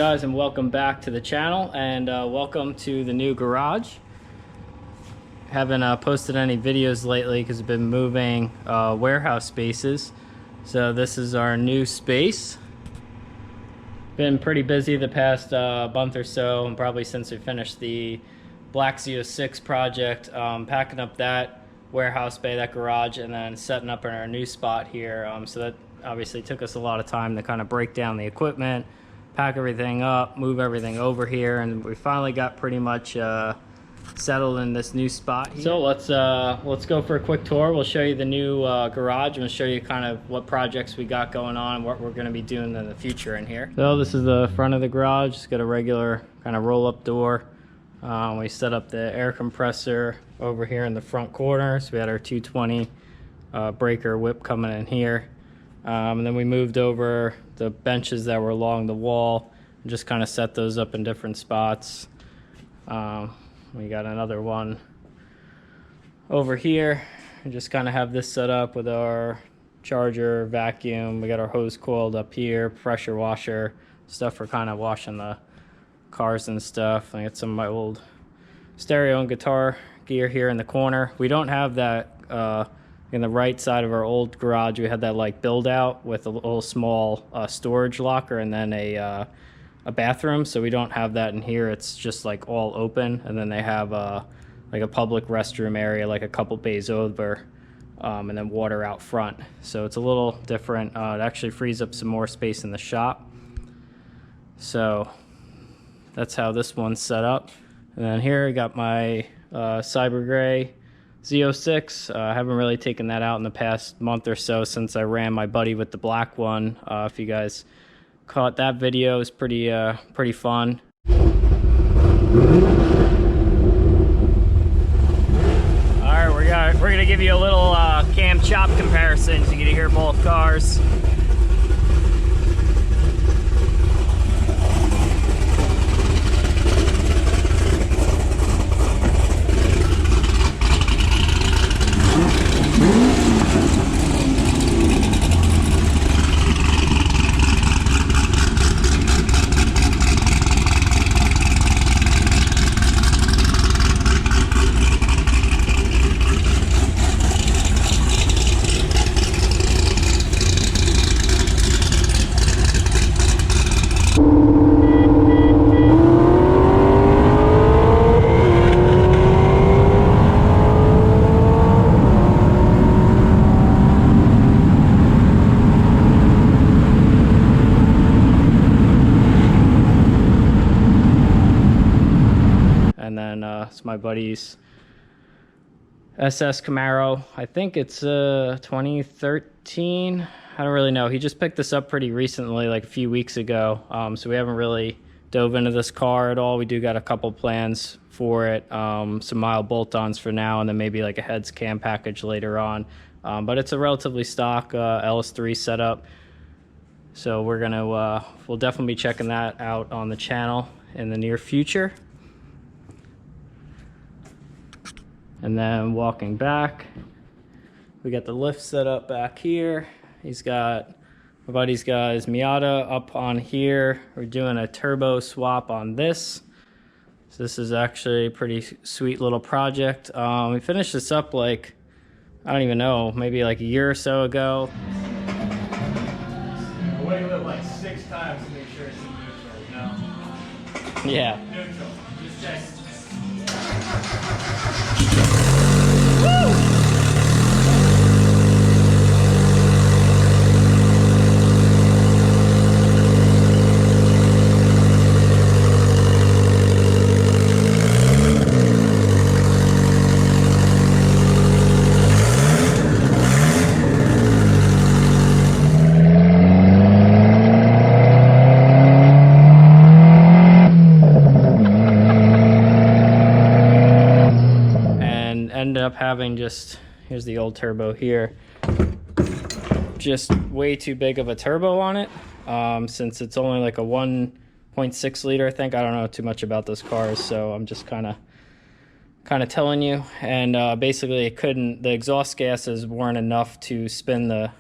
guys, and welcome back to the channel, and welcome to the new garage. Haven't posted any videos lately because I've been moving warehouse spaces. So this is our new space. Been pretty busy the past month or so, and probably since we finished the Black Z06 project, packing up that warehouse bay, that garage, and then setting up in our new spot here. So that obviously took us a lot of time to kind of break down the equipment, pack everything up, move everything over here, and we finally got pretty much settled in this new spot here. So let's go for a quick tour. We'll show you the new garage, and we'll show you kind of what projects we got going on, what we're going to be doing in the future in here. So this is the front of the garage. It's got a regular kind of roll-up door. We set up the air compressor over here in the front corner. So we had our 220 breaker whip coming in here. And then we moved over the benches that were along the wall and just kind of set those up in different spots. We got another one over here. We just kind of have this set up with our charger, vacuum. We got our hose coiled up here, pressure washer, stuff for kind of washing the cars and stuff. I got some of my old stereo and guitar gear here in the corner. We don't have that in the right side of our old garage. We had that like build out with a little small storage locker and then a bathroom, so we don't have that in here. It's just like all open, and then they have like a public restroom area like a couple bays over, and then water out front. So it's a little different. It actually frees up some more space in the shop. So that's how this one's set up. And then here I got my Cyber Gray Z06. I haven't really taken that out in the past month or so since I ran my buddy with the black one. If you guys caught that video, it's pretty fun. Alright, we're gonna give you a little cam chop comparison so you get to hear both cars. And then it's my buddy's SS Camaro. I think it's 2013. I don't really know. He just picked this up pretty recently, like a few weeks ago. So we haven't really dove into this car at all. We do got a couple plans for it. Some mild bolt-ons for now, and then maybe like a heads cam package later on. But it's a relatively stock LS3 setup. So we're gonna we'll definitely be checking that out on the channel in the near future. And then walking back, we got the lift set up back here. My buddy's got his Miata up on here. We're doing a turbo swap on this. So this is actually a pretty sweet little project. We finished this up like, I don't even know, maybe like a year or so ago. I wiggled it like 6 times to make sure it's in neutral, no? Yeah. Neutral, just check. Ended up having just, here's the old turbo here, just way too big of a turbo on it, since it's only like a 1.6 liter, I think. I don't know too much about those cars, so I'm just kind of telling you. And basically the exhaust gases weren't enough to spin the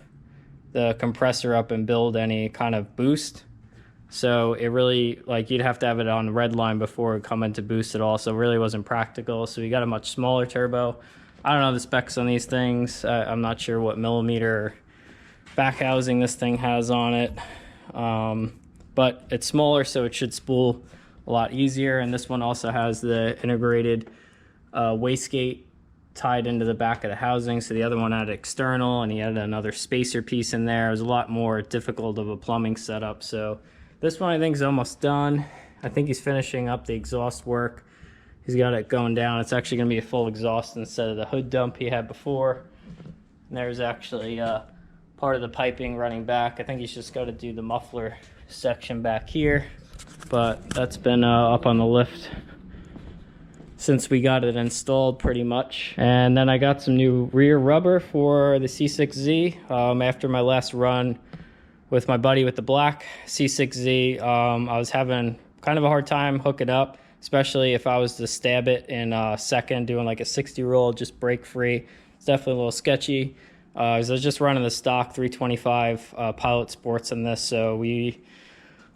compressor up and build any kind of boost So it really, like, you'd have to have it on red line before it come into boost at all. So it really wasn't practical. So we got a much smaller turbo. I don't know the specs on these things. I'm not sure what millimeter back housing this thing has on it. But it's smaller, so it should spool a lot easier. And this one also has the integrated wastegate tied into the back of the housing. So the other one had external, and he had another spacer piece in there. It was a lot more difficult of a plumbing setup. So this one I think is almost done. I think he's finishing up the exhaust work. He's got it going down. It's actually going to be a full exhaust instead of the hood dump he had before. And there's actually part of the piping running back. I think he's just got to do the muffler section back here. But that's been up on the lift since we got it installed pretty much. And then I got some new rear rubber for the C6Z. After my last run with my buddy with the black C6Z, I was having kind of a hard time hooking up, especially if I was to stab it in second, doing like a 60 roll, just brake free. It's definitely a little sketchy. I was just running the stock 325 Pilot Sports in this, so we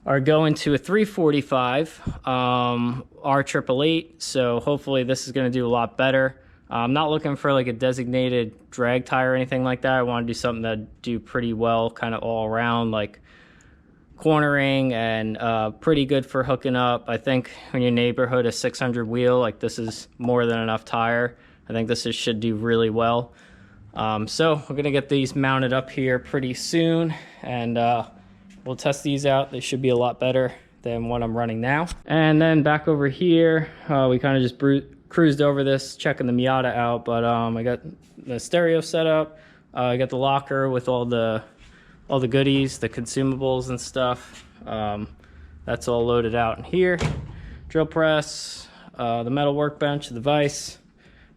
are going to a 345 R888, so hopefully this is going to do a lot better. I'm not looking for like a designated drag tire or anything like that. I want to do something that do pretty well kind of all around, like cornering, and pretty good for hooking up. I think when your neighborhood is 600 wheel, like this is more than enough tire. I think this should do really well. So we're gonna get these mounted up here pretty soon, and we'll test these out. They should be a lot better than what I'm running now. And then back over here, we kind of just cruised over this, checking the Miata out, but I got the stereo set up. I got the locker with all the goodies, the consumables and stuff. That's all loaded out in here. Drill press, the metal workbench, the vise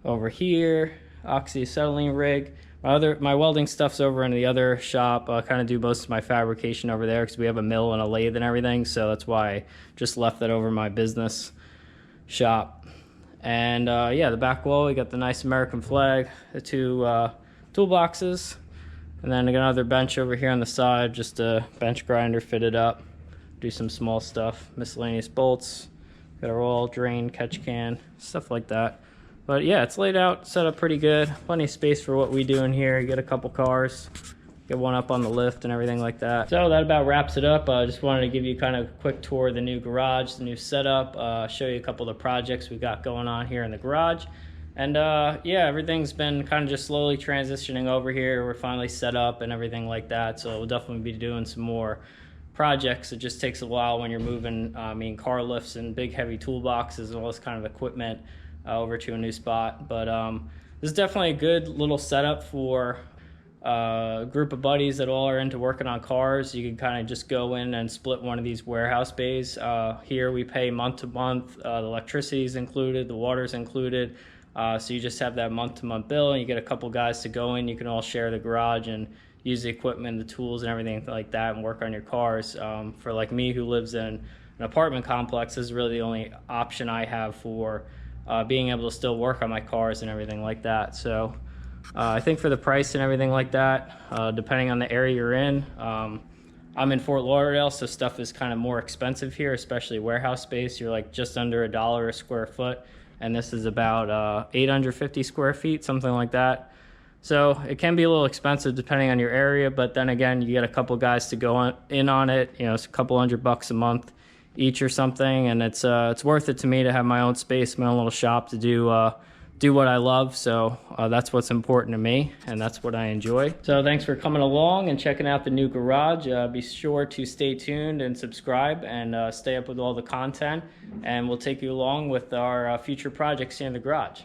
over here, oxyacetylene rig. My welding stuff's over in the other shop. I kind of do most of my fabrication over there because we have a mill and a lathe and everything, so that's why I just left that over my business shop. And yeah, the back wall, we got the nice American flag, the two toolboxes, and then I got another bench over here on the side, just a bench grinder fitted up, do some small stuff, miscellaneous bolts, got our oil, drain, catch can, stuff like that. But yeah, it's laid out, set up pretty good. Plenty of space for what we do in here. You get a couple cars, get one up on the lift and everything like that. So that about wraps it up. I just wanted to give you kind of a quick tour of the new garage, the new setup, show you a couple of the projects we got going on here in the garage. And yeah, everything's been kind of just slowly transitioning over here. We're finally set up and everything like that. So we'll definitely be doing some more projects. It just takes a while when you're moving, car lifts and big heavy toolboxes and all this kind of equipment over to a new spot. But this is definitely a good little setup for a group of buddies that all are into working on cars. You can kind of just go in and split one of these warehouse bays. Here we pay month to month. The electricity is included, the water's included. So you just have that month-to-month bill, and you get a couple guys to go in. You can all share the garage and use the equipment, the tools, and everything like that, and work on your cars. For like me, who lives in an apartment complex, this is really the only option I have for being able to still work on my cars and everything like that. So I think for the price and everything like that, depending on the area you're in, I'm in Fort Lauderdale, so stuff is kind of more expensive here, especially warehouse space. You're like just under $1 a square foot, and this is about 850 square feet, something like that. So it can be a little expensive depending on your area, but then again, you get a couple guys to go in on it. You know, it's a couple $100 a month each or something, and it's worth it to me to have my own space, my own little shop to do what I love. So that's what's important to me, and that's what I enjoy. So thanks for coming along and checking out the new garage. Be sure to stay tuned and subscribe, and stay up with all the content, and we'll take you along with our future projects here in the garage.